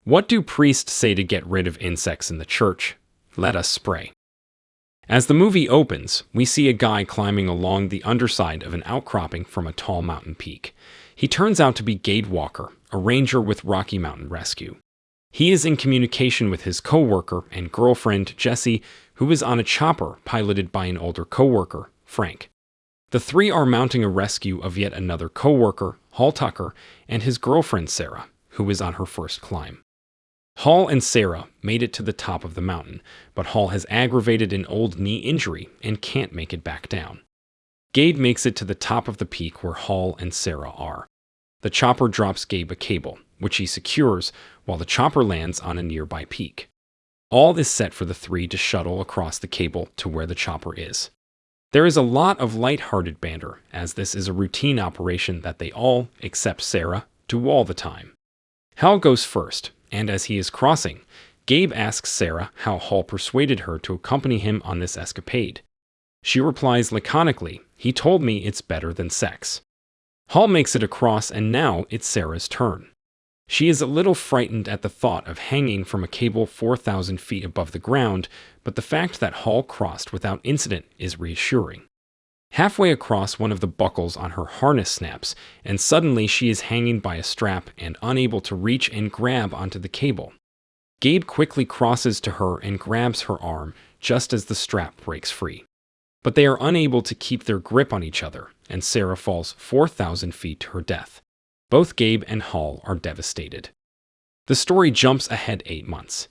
What do priests say to get rid of insects in the church? Let us spray. As the movie opens, we see a guy climbing along the underside of an outcropping from a tall mountain peak. He turns out to be Gabe Walker, a ranger with Rocky Mountain Rescue. He is in communication with his co-worker and girlfriend, Jessie, who is on a chopper piloted by an older co-worker, Frank. The three are mounting a rescue of yet another co-worker, Hall Tucker, and his girlfriend, Sarah, who is on her first climb. Hall and Sarah made it to the top of the mountain, but Hall has aggravated an old knee injury and can't make it back down. Gabe makes it to the top of the peak where Hall and Sarah are. The chopper drops Gabe a cable, which he secures, while the chopper lands on a nearby peak. All is set for the three to shuttle across the cable to where the chopper is. There is a lot of light-hearted banter, as this is a routine operation that they all, except Sarah, do all the time. Hal goes first, and as he is crossing, Gabe asks Sarah how Hall persuaded her to accompany him on this escapade. She replies laconically, "He told me it's better than sex." Hall makes it across, and now it's Sarah's turn. She is a little frightened at the thought of hanging from a cable 4,000 feet above the ground, but the fact that Hall crossed without incident is reassuring. Halfway across, one of the buckles on her harness snaps, and suddenly she is hanging by a strap and unable to reach and grab onto the cable. Gabe quickly crosses to her and grabs her arm just as the strap breaks free. But they are unable to keep their grip on each other, and Sarah falls 4,000 feet to her death. Both Gabe and Hall are devastated. The story jumps ahead 8 months.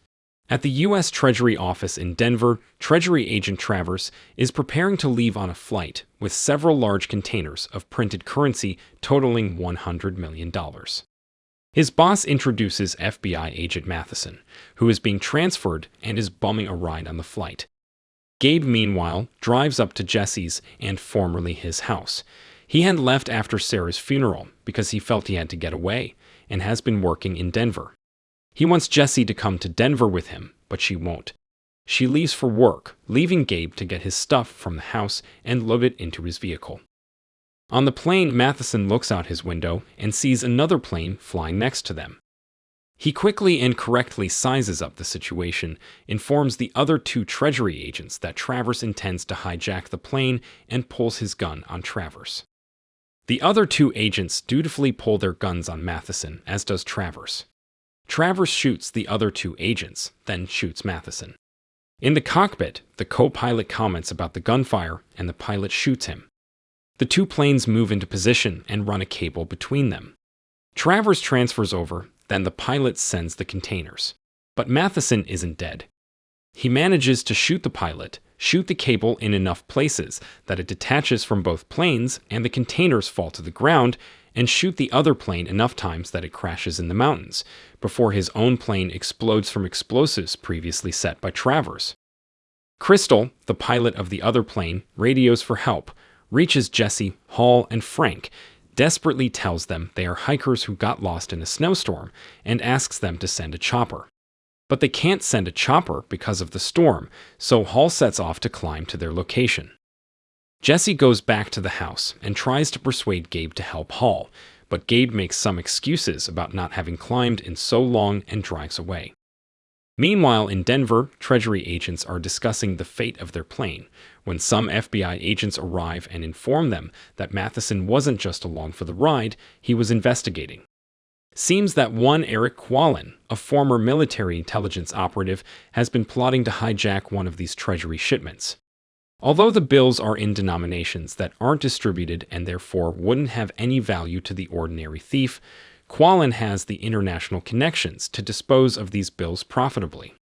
At the U.S. Treasury office in Denver, Treasury Agent Travers is preparing to leave on a flight with several large containers of printed currency totaling $100 million. His boss introduces FBI agent Matheson, who is being transferred and is bumming a ride on the flight. Gabe, meanwhile, drives up to Jessie's and formerly his house. He had left after Sarah's funeral because he felt he had to get away, and has been working in Denver. He wants Jessie to come to Denver with him, but she won't. She leaves for work, leaving Gabe to get his stuff from the house and load it into his vehicle. On the plane, Matheson looks out his window and sees another plane flying next to them. He quickly and correctly sizes up the situation, informs the other 2 Treasury agents that Travers intends to hijack the plane, and pulls his gun on Travers. The other 2 agents dutifully pull their guns on Matheson, as does Travers. Travers shoots the other 2 agents, then shoots Matheson. In the cockpit, the co-pilot comments about the gunfire, and the pilot shoots him. The 2 planes move into position and run a cable between them. Travers transfers over, then the pilot sends the containers. But Matheson isn't dead. He manages to shoot the pilot, shoot the cable in enough places that it detaches from both planes and the containers fall to the ground, and shoot the other plane enough times that it crashes in the mountains, before his own plane explodes from explosives previously set by Travers. Kristel, the pilot of the other plane, radios for help, reaches Jessie, Hall, and Frank, desperately tells them they are hikers who got lost in a snowstorm, and asks them to send a chopper. But they can't send a chopper because of the storm, so Hall sets off to climb to their location. Jessie goes back to the house and tries to persuade Gabe to help Hall, but Gabe makes some excuses about not having climbed in so long and drives away. Meanwhile, in Denver, Treasury agents are discussing the fate of their plane when some FBI agents arrive and inform them that Matheson wasn't just along for the ride, he was investigating. Seems that one Eric Qualen, a former military intelligence operative, has been plotting to hijack one of these Treasury shipments. Although the bills are in denominations that aren't distributed and therefore wouldn't have any value to the ordinary thief, Qualen has the international connections to dispose of these bills profitably.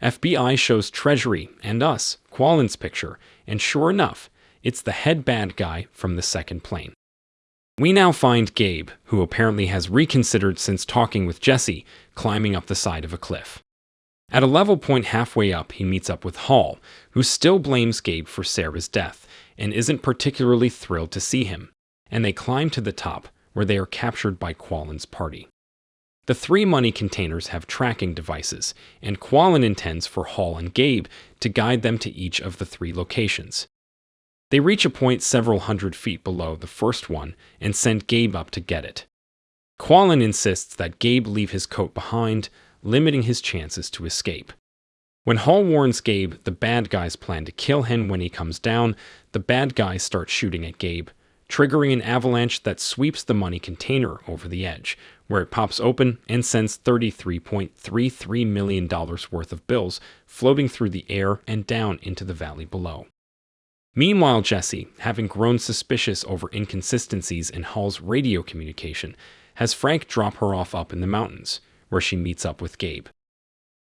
FBI shows Treasury and us Qualen's picture, and sure enough, it's the head bad guy from the second plane. We now find Gabe, who apparently has reconsidered since talking with Jessie, climbing up the side of a cliff. At a level point halfway up, he meets up with Hall, who still blames Gabe for Sarah's death, and isn't particularly thrilled to see him, and they climb to the top, where they are captured by Qualen's party. The 3 money containers have tracking devices, and Qualen intends for Hall and Gabe to guide them to each of the 3 locations. They reach a point several hundred feet below the first one and send Gabe up to get it. Qualen insists that Gabe leave his coat behind, limiting his chances to escape. When Hall warns Gabe the bad guys plan to kill him when he comes down, the bad guys start shooting at Gabe, triggering an avalanche that sweeps the money container over the edge, where it pops open and sends $33.33 million worth of bills floating through the air and down into the valley below. Meanwhile, Jessie, having grown suspicious over inconsistencies in Hall's radio communication, has Frank drop her off up in the mountains, where she meets up with Gabe.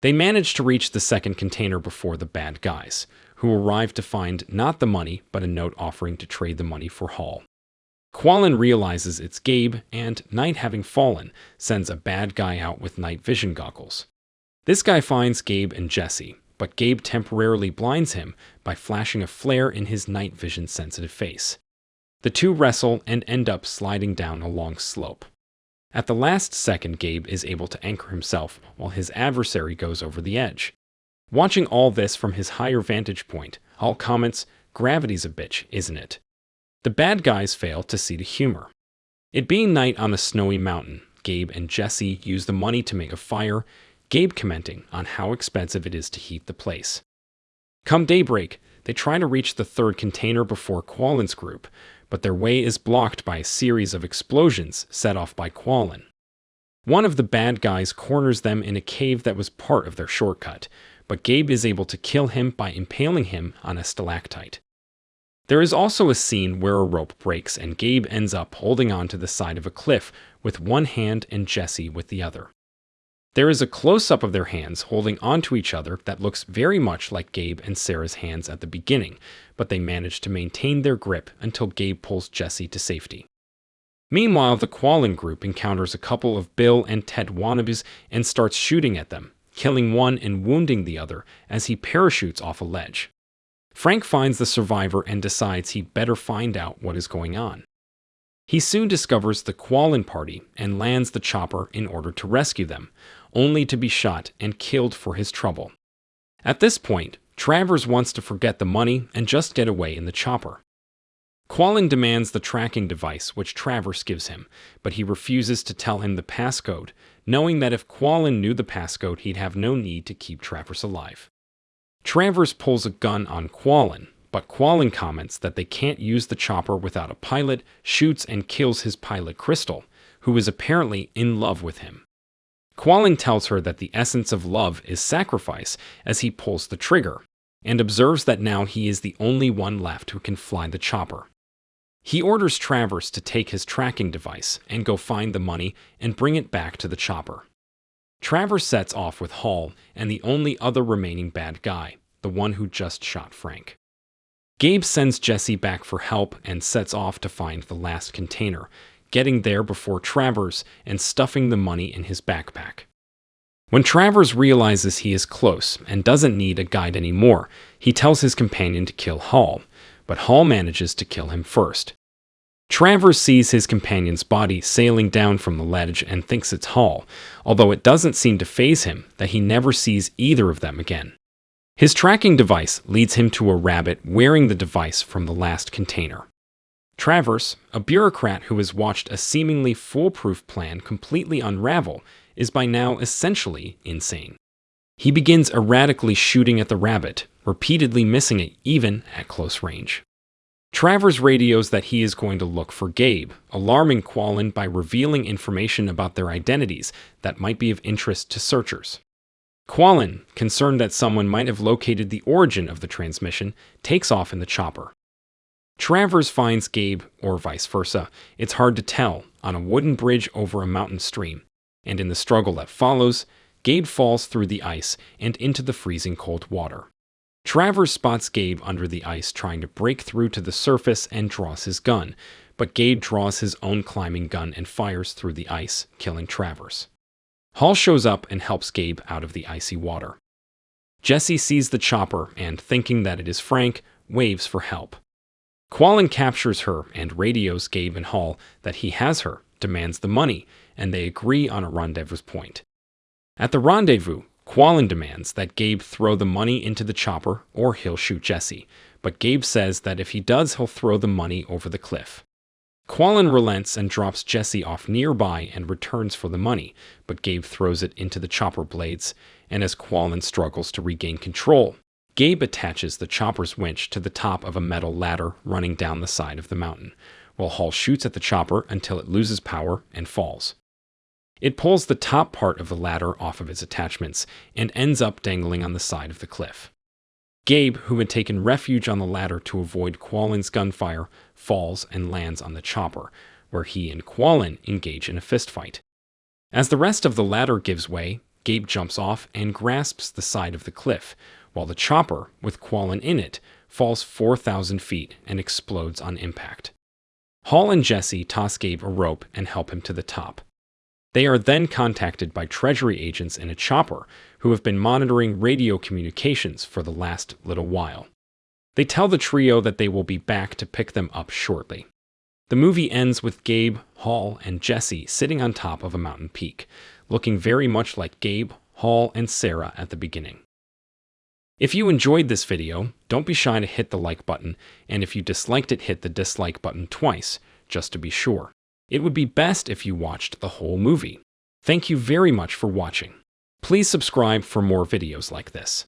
They manage to reach the second container before the bad guys, who arrive to find not the money, but a note offering to trade the money for Hall. Qualen realizes it's Gabe, and, night having fallen, sends a bad guy out with night vision goggles. This guy finds Gabe and Jessie, but Gabe temporarily blinds him by flashing a flare in his night vision sensitive face. The two wrestle and end up sliding down a long slope. At the last second, Gabe is able to anchor himself while his adversary goes over the edge. Watching all this from his higher vantage point, Hall comments, "Gravity's a bitch, isn't it?" The bad guys fail to see the humor. It being night on a snowy mountain, Gabe and Jessie use the money to make a fire, Gabe commenting on how expensive it is to heat the place. Come daybreak, they try to reach the third container before Qualen's group, but their way is blocked by a series of explosions set off by Qualen. One of the bad guys corners them in a cave that was part of their shortcut, but Gabe is able to kill him by impaling him on a stalactite. There is also a scene where a rope breaks and Gabe ends up holding on to the side of a cliff with one hand and Jessie with the other. There is a close-up of their hands holding onto each other that looks very much like Gabe and Sarah's hands at the beginning, but they manage to maintain their grip until Gabe pulls Jessie to safety. Meanwhile, the Qualen group encounters a couple of Bill and Ted wannabes and starts shooting at them, killing one and wounding the other as he parachutes off a ledge. Frank finds the survivor and decides he'd better find out what is going on. He soon discovers the Qualen party and lands the chopper in order to rescue them, only to be shot and killed for his trouble. At this point, Travers wants to forget the money and just get away in the chopper. Qualen demands the tracking device, which Travers gives him, but he refuses to tell him the passcode, knowing that if Qualen knew the passcode, he'd have no need to keep Travers alive. Travers pulls a gun on Qualen, but Qualen comments that they can't use the chopper without a pilot, shoots and kills his pilot Kristel, who is apparently in love with him. Qualen tells her that the essence of love is sacrifice as he pulls the trigger, and observes that now he is the only one left who can fly the chopper. He orders Travers to take his tracking device and go find the money and bring it back to the chopper. Travers sets off with Hall and the only other remaining bad guy, the one who just shot Frank. Gabe sends Jessie back for help and sets off to find the last container, getting there before Travers and stuffing the money in his backpack. When Travers realizes he is close and doesn't need a guide anymore, he tells his companion to kill Hall, but Hall manages to kill him first. Travers sees his companion's body sailing down from the ledge and thinks it's Hall, although it doesn't seem to faze him that he never sees either of them again. His tracking device leads him to a rabbit wearing the device from the last container. Travers, a bureaucrat who has watched a seemingly foolproof plan completely unravel, is by now essentially insane. He begins erratically shooting at the rabbit, repeatedly missing it even at close range. Travers radios that he is going to look for Gabe, alarming Qualen by revealing information about their identities that might be of interest to searchers. Qualen, concerned that someone might have located the origin of the transmission, takes off in the chopper. Travers finds Gabe, or vice versa, it's hard to tell, on a wooden bridge over a mountain stream, and in the struggle that follows, Gabe falls through the ice and into the freezing cold water. Travers spots Gabe under the ice trying to break through to the surface and draws his gun, but Gabe draws his own climbing gun and fires through the ice, killing Travers. Hall shows up and helps Gabe out of the icy water. Jessie sees the chopper and, thinking that it is Frank, waves for help. Qualen captures her and radios Gabe and Hall that he has her, demands the money, and they agree on a rendezvous point. At the rendezvous, Qualen demands that Gabe throw the money into the chopper or he'll shoot Jessie, but Gabe says that if he does, he'll throw the money over the cliff. Qualen relents and drops Jessie off nearby and returns for the money, but Gabe throws it into the chopper blades, and as Qualen struggles to regain control, Gabe attaches the chopper's winch to the top of a metal ladder running down the side of the mountain, while Hall shoots at the chopper until it loses power and falls. It pulls the top part of the ladder off of its attachments and ends up dangling on the side of the cliff. Gabe, who had taken refuge on the ladder to avoid Qualen's gunfire, falls and lands on the chopper, where he and Qualen engage in a fistfight. As the rest of the ladder gives way, Gabe jumps off and grasps the side of the cliff, while the chopper, with Qualen in it, falls 4,000 feet and explodes on impact. Hall and Jessie toss Gabe a rope and help him to the top. They are then contacted by Treasury agents in a chopper who have been monitoring radio communications for the last little while. They tell the trio that they will be back to pick them up shortly. The movie ends with Gabe, Hall, and Jessie sitting on top of a mountain peak, looking very much like Gabe, Hall, and Sarah at the beginning. If you enjoyed this video, don't be shy to hit the like button, and if you disliked it, hit the dislike button twice, just to be sure. It would be best if you watched the whole movie. Thank you very much for watching. Please subscribe for more videos like this.